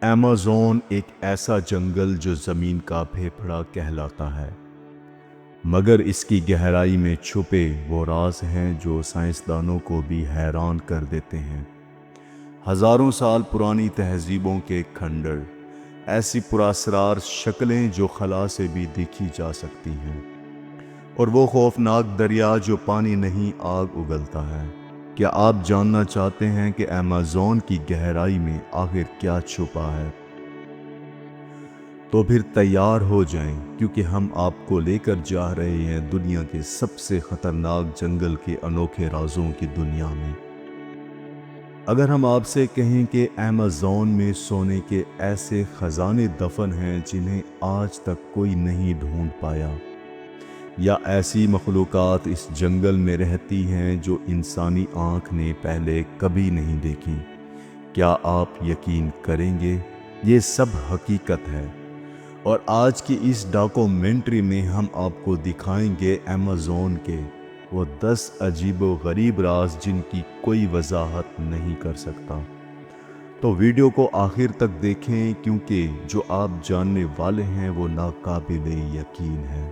Amazon ایک ایسا جنگل جو زمین کا پھیپھڑا کہلاتا ہے، مگر اس کی گہرائی میں چھپے وہ راز ہیں جو سائنسدانوں کو بھی حیران کر دیتے ہیں۔ ہزاروں سال پرانی تہذیبوں کے کھنڈر، ایسی پراسرار شکلیں جو خلا سے بھی دیکھی جا سکتی ہیں، اور وہ خوفناک دریا جو پانی نہیں آگ اگلتا ہے۔ کیا آپ جاننا چاہتے ہیں کہ ایمیزون کی گہرائی میں آخر کیا چھپا ہے؟ تو پھر تیار ہو جائیں، کیونکہ ہم آپ کو لے کر جا رہے ہیں دنیا کے سب سے خطرناک جنگل کے انوکھے رازوں کی دنیا میں۔ اگر ہم آپ سے کہیں کہ ایمیزون میں سونے کے ایسے خزانے دفن ہیں جنہیں آج تک کوئی نہیں ڈھونڈ پایا، یا ایسی مخلوقات اس جنگل میں رہتی ہیں جو انسانی آنکھ نے پہلے کبھی نہیں دیکھی، کیا آپ یقین کریں گے؟ یہ سب حقیقت ہے، اور آج کی اس ڈاکومنٹری میں ہم آپ کو دکھائیں گے ایمیزون کے وہ 10 عجیب و غریب راز جن کی کوئی وضاحت نہیں کر سکتا۔ تو ویڈیو کو آخر تک دیکھیں، کیونکہ جو آپ جاننے والے ہیں وہ ناقابل یقین ہے۔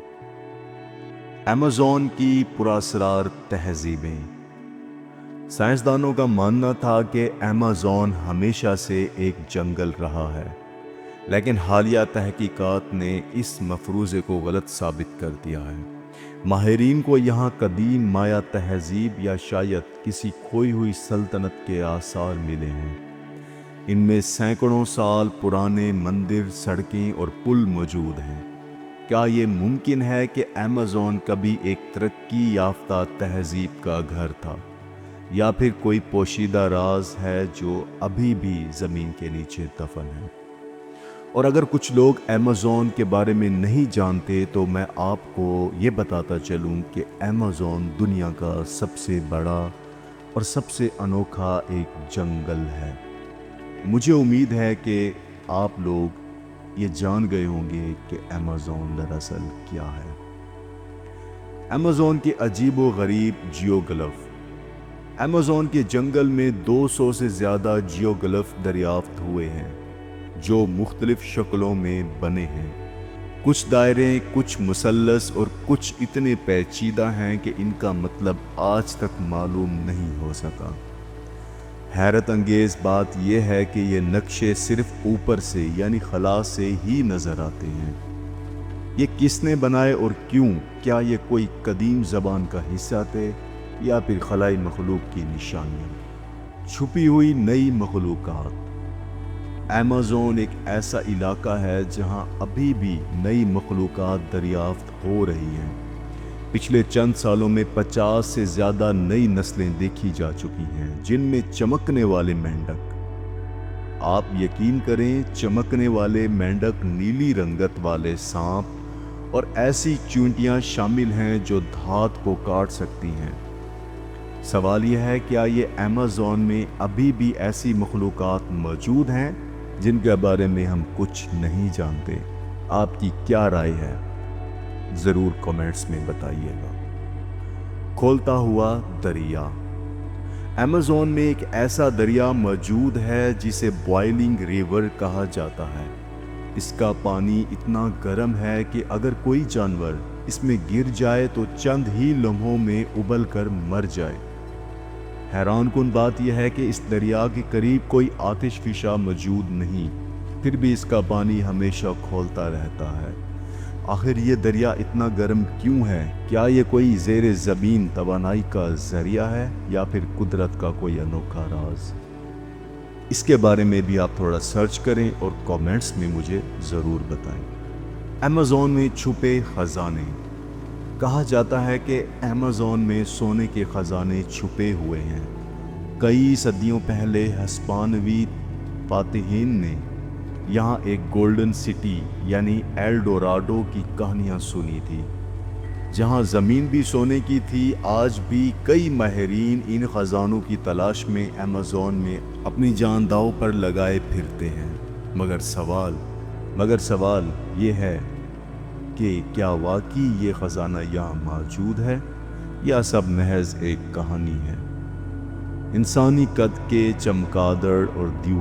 ایمیزون کی پراسرار تہذیبیں۔ سائنسدانوں کا ماننا تھا کہ ایمیزون ہمیشہ سے ایک جنگل رہا ہے، لیکن حالیہ تحقیقات نے اس مفروضے کو غلط ثابت کر دیا ہے۔ ماہرین کو یہاں قدیم مایا تہذیب یا شاید کسی کھوئی ہوئی سلطنت کے آثار ملے ہیں۔ ان میں سینکڑوں سال پرانے مندر، سڑکیں اور پل موجود ہیں۔ کیا یہ ممکن ہے کہ ایمیزون کبھی ایک ترقی یافتہ تہذیب کا گھر تھا، یا پھر کوئی پوشیدہ راز ہے جو ابھی بھی زمین کے نیچے دفن ہے؟ اور اگر کچھ لوگ ایمیزون کے بارے میں نہیں جانتے تو میں آپ کو یہ بتاتا چلوں کہ ایمیزون دنیا کا سب سے بڑا اور سب سے انوکھا ایک جنگل ہے۔ مجھے امید ہے کہ آپ لوگ یہ جان گئے ہوں گے کہ ایمیزون دراصل کیا ہے۔ ایمیزون کے عجیب و غریب جیوگلف۔ ایمیزون کے جنگل میں 200 سے زیادہ جیوگلف دریافت ہوئے ہیں، جو مختلف شکلوں میں بنے ہیں۔ کچھ دائرے، کچھ مثلث اور کچھ اتنے پیچیدہ ہیں کہ ان کا مطلب آج تک معلوم نہیں ہو سکا۔ حیرت انگیز بات یہ ہے کہ یہ نقشے صرف اوپر سے یعنی خلا سے ہی نظر آتے ہیں۔ یہ کس نے بنائے اور کیوں؟ کیا یہ کوئی قدیم زبان کا حصہ تھے یا پھر خلائی مخلوق کی نشانیاں؟ چھپی ہوئی نئی مخلوقات۔ ایمیزون ایک ایسا علاقہ ہے جہاں ابھی بھی نئی مخلوقات دریافت ہو رہی ہیں۔ پچھلے چند سالوں میں 50 سے زیادہ نئی نسلیں دیکھی جا چکی ہیں، جن میں چمکنے والے مینڈک، آپ یقین کریں، چمکنے والے مینڈک، نیلی رنگت والے سانپ اور ایسی چونٹیاں شامل ہیں جو دھات کو کاٹ سکتی ہیں۔ سوال یہ ہے، کیا یہ ایمیزون میں ابھی بھی ایسی مخلوقات موجود ہیں جن کے بارے میں ہم کچھ نہیں جانتے؟ آپ کی کیا رائے ہے؟ ضرور کمنٹس میں بتائیے گا۔ کھولتا ہوا دریا۔ ایمیزون میں ایک ایسا دریا موجود ہے جسے بوائلنگ ریور کہا جاتا ہے۔ اس کا پانی اتنا گرم ہے کہ اگر کوئی جانور اس میں گر جائے تو چند ہی لمحوں میں ابل کر مر جائے۔ حیران کن بات یہ ہے کہ اس دریا کے قریب کوئی آتش فشاں موجود نہیں، پھر بھی اس کا پانی ہمیشہ کھولتا رہتا ہے۔ آخر یہ دریا اتنا گرم کیوں ہے؟ کیا یہ کوئی زیر زمین توانائی کا ذریعہ ہے یا پھر قدرت کا کوئی انوکھا راز؟ اس کے بارے میں بھی آپ تھوڑا سرچ کریں اور کامنٹس میں مجھے ضرور بتائیں۔ ایمیزون میں چھپے خزانے۔ کہا جاتا ہے کہ ایمیزون میں سونے کے خزانے چھپے ہوئے ہیں۔ کئی صدیوں پہلے ہسپانوی فاتحین نے یہاں ایک گولڈن سٹی یعنی ایل ڈوراڈو کی کہانیاں سنی تھی، جہاں زمین بھی سونے کی تھی۔ آج بھی کئی ماہرین ان خزانوں کی تلاش میں ایمیزون میں اپنی جان داؤ پر لگائے پھرتے ہیں، مگر سوال یہ ہے کہ کیا واقعی یہ خزانہ یہاں موجود ہے یا سب محض ایک کہانی ہے؟ انسانی قد کے چمگادڑ اور دیو